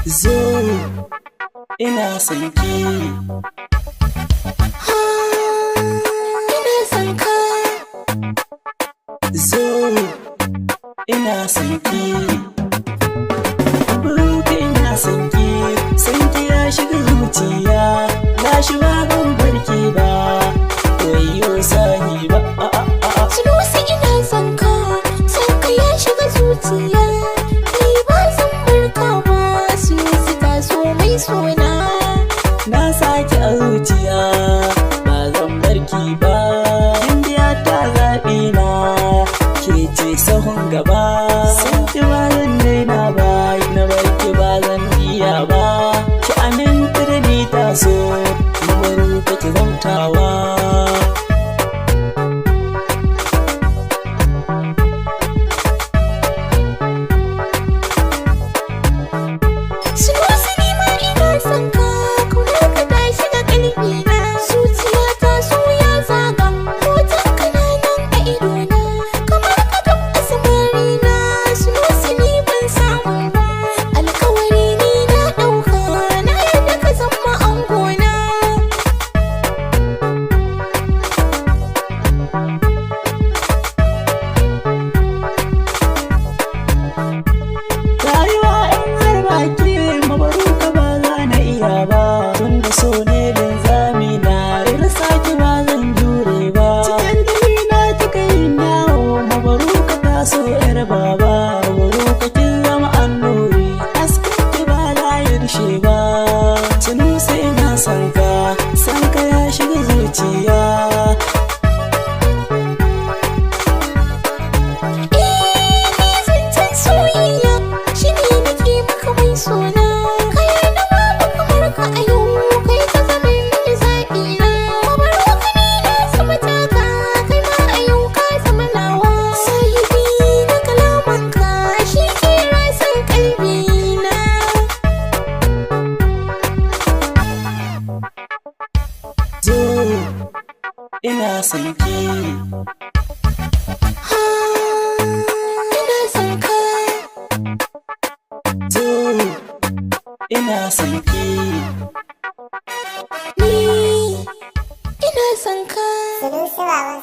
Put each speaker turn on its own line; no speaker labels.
Zo ina son ki,
ina son ka.
zo ina son ki, buruka ina son ki, son ki ya shiga zuciya, na shi ba ban barki ba, wayyo sahiba
Sunusi ina son ka ya shiga zuciya, ni ba zan barka ba. Sunusi ta so mai sona,
na saki a zuciya ba zan barki ba, indiya ta zaɓi na ke ce sahun gaba, san ki ba zan daina ba, na barki ba zan iya ba, ki aminta da ni ta so na baro ka ki zamtawa.
Sunusi ni ma ina son ka, kaunar ka ta shiga ƙalbina, zuciya ta so ya zaga, hoton ka na nan a idona, kamar ka duk asmarina. Sunusi ni ban samu ba, alkawari ni na ɗauka, na yarda ka zama angona.
Rayuwa in har baki mabaruka ba za na iya ba, tun da so ne linzami na rasa ki ba zan jure ba, cikin jini na kika yin yawo mabaruka ta so yar baba, mabaruka kin zama annuri hasken ki ba layar shi ba. Sunusi ina son ka ya shiga zuciya.
Zancen soyayya shi ne nake maka mai sona, ka yarda babu kamar ka a yau, kai ka zama mini zaɓina. Mabaruka ni na zama taka, kai ma a yau ka zama nawa, sahibi na kalamanka shi ke rasan ƙalbina.
Zo ina son ki,
Ina son ka,
zo ina son ki.
ni ina son ka.
Sunusi baban